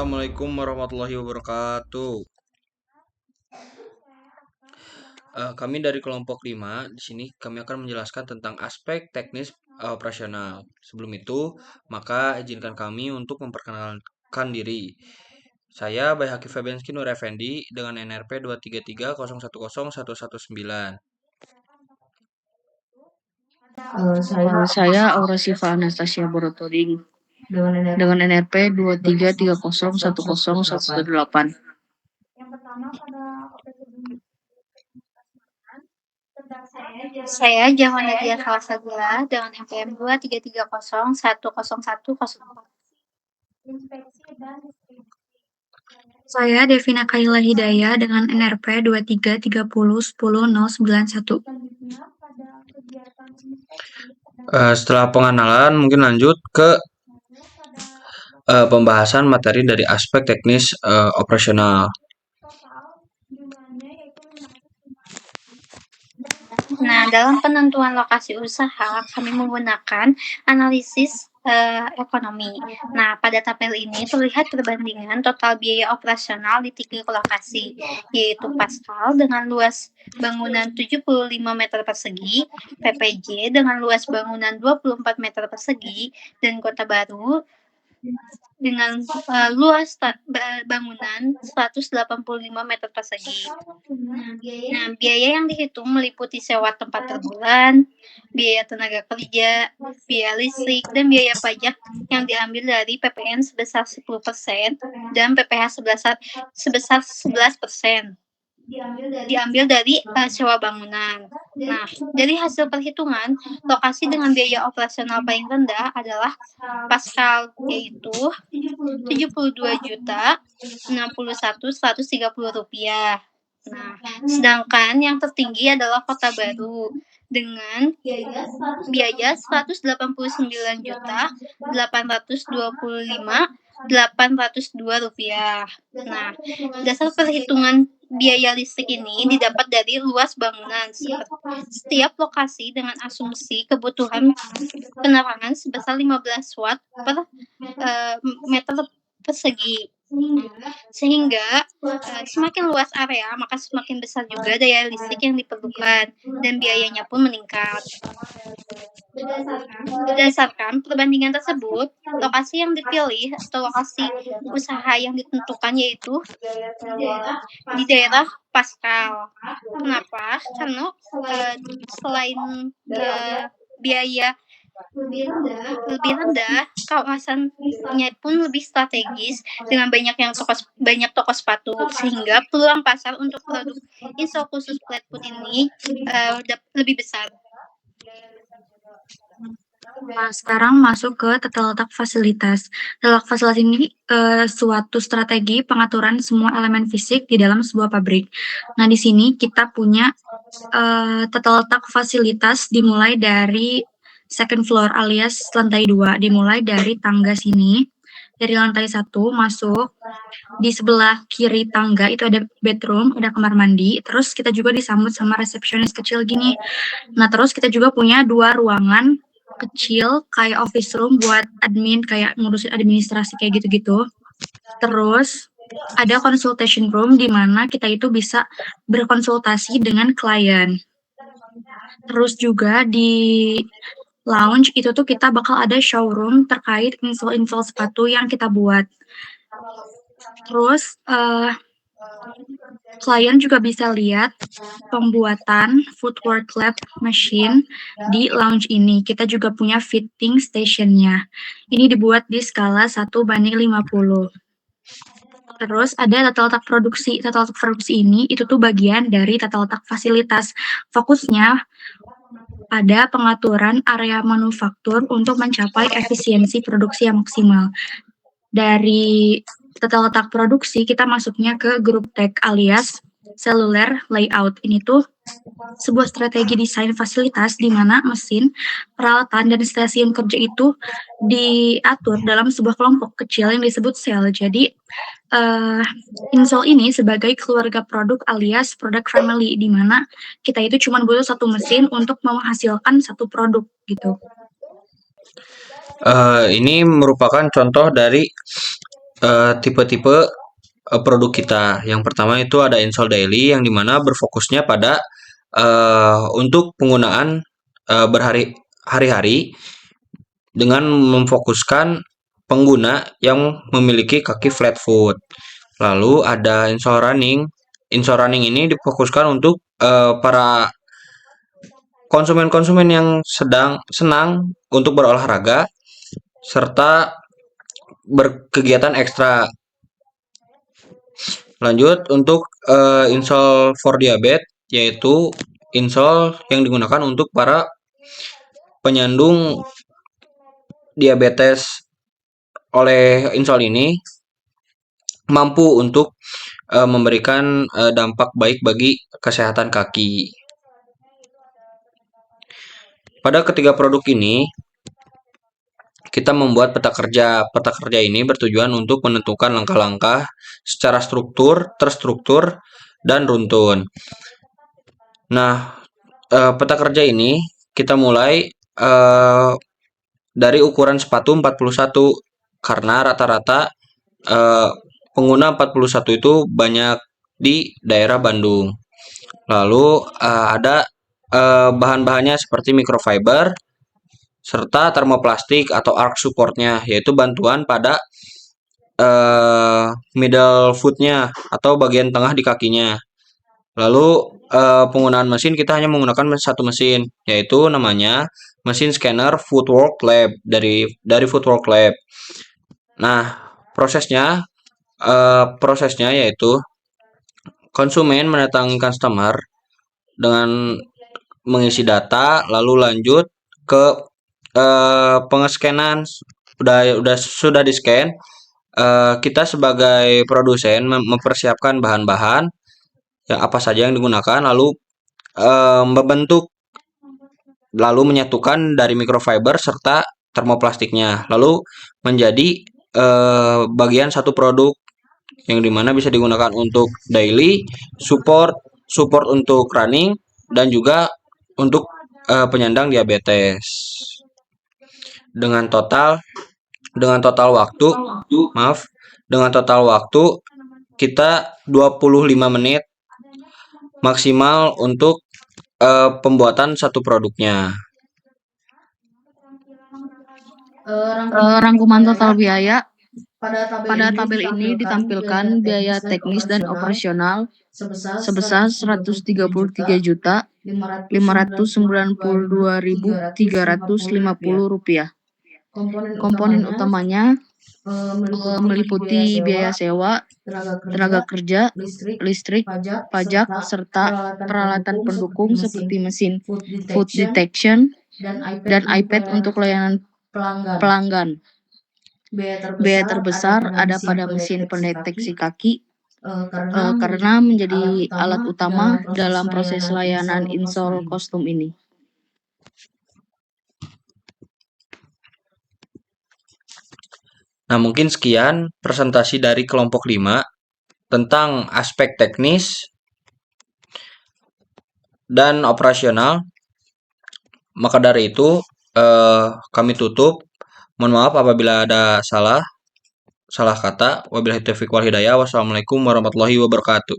Assalamualaikum warahmatullahi wabarakatuh. Kami dari kelompok 5 di sini kami akan menjelaskan tentang aspek teknis operasional. Sebelum itu, maka izinkan kami untuk memperkenalkan diri. Saya Baihaqi Febianski Nur Effendi dengan NRP 233010119. Saya Aura Siva Anastasia Borotoding dengan NRP 233010118. Saya Jawan Nadia Salsabila dengan NPM 233310104. Saya Devina Kaila Hidayah dengan NRP 2330101091. Setelah pengenalan, mungkin lanjut ke pembahasan materi dari aspek teknis operasional. Nah, dalam penentuan lokasi usaha, kami menggunakan analisis ekonomi. Nah, pada tabel ini terlihat perbandingan total biaya operasional di 3 lokasi, yaitu Pascal dengan luas bangunan 75 meter persegi, PPJ dengan luas bangunan 24 meter persegi, dan Kota Baru dengan luas bangunan 185 meter persegi. Nah, biaya yang dihitung meliputi sewa tempat per bulan, biaya tenaga kerja, biaya listrik, dan biaya pajak yang diambil dari PPN sebesar 10% dan PPh sebesar 11%. Diambil dari sewa bangunan. Nah, dari hasil perhitungan, lokasi dengan biaya operasional paling rendah adalah Pascal, yaitu Rp61.130. Nah, sedangkan yang tertinggi adalah Kota Baru dengan biaya Rp189.825.802. Nah, dasar perhitungan biaya listrik ini didapat dari luas bangunan. Setiap lokasi dengan asumsi kebutuhan penerangan sebesar 15 watt per meter persegi. Sehingga semakin luas area, maka semakin besar juga daya listrik yang diperlukan dan biayanya pun meningkat. Berdasarkan perbandingan tersebut, lokasi yang dipilih atau lokasi usaha yang ditentukan yaitu di daerah Pascal. Kenapa? Karena selain biaya lebih rendah, kawasannya pun lebih strategis dengan banyak toko sepatu, sehingga peluang pasar untuk produk insol khusus Flatfoot ini lebih besar. Nah, sekarang masuk ke tata letak fasilitas. Tata letak fasilitas ini suatu strategi pengaturan semua elemen fisik di dalam sebuah pabrik. Nah, di sini kita punya tata letak fasilitas dimulai dari second floor alias lantai 2, dimulai dari tangga sini. Dari lantai 1 masuk, di sebelah kiri tangga itu ada bedroom, ada kamar mandi, terus kita juga disambut sama resepsionis kecil gini. Nah, terus kita juga punya 2 ruangan kecil kayak office room buat admin, kayak ngurusin administrasi kayak gitu-gitu. Terus ada consultation room di mana kita itu bisa berkonsultasi dengan klien. Terus juga di lounge itu tuh kita bakal ada showroom terkait install sepatu yang kita buat. Terus klien juga bisa lihat pembuatan footwork lab machine di lounge ini. Kita juga punya fitting stationnya. Ini dibuat di skala 1:50. Terus ada tata letak produksi. Tata letak produksi ini itu tuh bagian dari tata letak fasilitas. Fokusnya ada pengaturan area manufaktur untuk mencapai efisiensi produksi yang maksimal. Dari tata letak produksi, kita masuknya ke grup tech alias cellular layout. Ini tuh sebuah strategi desain fasilitas di mana mesin, peralatan, dan stasiun kerja itu diatur dalam sebuah kelompok kecil yang disebut sel. Jadi, Insol ini sebagai keluarga produk alias product family, di mana kita itu cuma butuh satu mesin untuk menghasilkan satu produk gitu. Ini merupakan contoh dari tipe-tipe produk kita. Yang pertama itu ada install daily yang dimana berfokusnya pada untuk penggunaan hari-hari dengan memfokuskan pengguna yang memiliki kaki flat foot. Lalu ada install running. Install running ini difokuskan untuk para konsumen-konsumen yang sedang senang untuk berolahraga serta berkegiatan ekstra. Lanjut untuk install for diabetes, yaitu install yang digunakan untuk para penyandung diabetes. Oleh install ini mampu untuk memberikan dampak baik bagi kesehatan kaki. Pada ketiga produk ini, kita membuat peta kerja. Peta kerja ini bertujuan untuk menentukan langkah-langkah secara terstruktur, dan runtun. Nah, peta kerja ini kita mulai dari ukuran sepatu 41 karena rata-rata pengguna 41 itu banyak di daerah Bandung. Lalu ada bahan-bahannya seperti microfiber serta termoplastik atau arc supportnya, yaitu bantuan pada middle footnya atau bagian tengah di kakinya. Lalu penggunaan mesin kita hanya menggunakan satu mesin, yaitu namanya mesin scanner Footwork Lab dari Footwork Lab. Nah, prosesnya yaitu konsumen mendatangi customer dengan mengisi data, lalu lanjut ke pengeskanan. Sudah di scan, kita sebagai produsen mempersiapkan bahan-bahan yang apa saja yang digunakan, lalu membentuk, lalu menyatukan dari microfiber serta termoplastiknya, lalu menjadi bagian satu produk yang dimana bisa digunakan untuk daily, support untuk running, dan juga untuk penyandang diabetes. Dengan total waktu kita 25 menit maksimal untuk pembuatan satu produknya. Rangkuman total biaya. Pada tabel ini ditampilkan biaya teknis dan operasional sebesar Rp592.350. Komponen utamanya meliputi biaya sewa, tenaga kerja, listrik, pajak, serta peralatan pendukung seperti mesin foot detection dan iPad untuk layanan pelanggan. Biaya terbesar ada pada mesin pendeteksi kaki karena menjadi alat utama dalam proses layanan install kostum ini. Nah, mungkin sekian presentasi dari kelompok 5 tentang aspek teknis dan operasional. Maka dari itu kami tutup. Mohon maaf apabila ada salah kata. Wabillahi taufiq wal hidayah. Wassalamualaikum warahmatullahi wabarakatuh.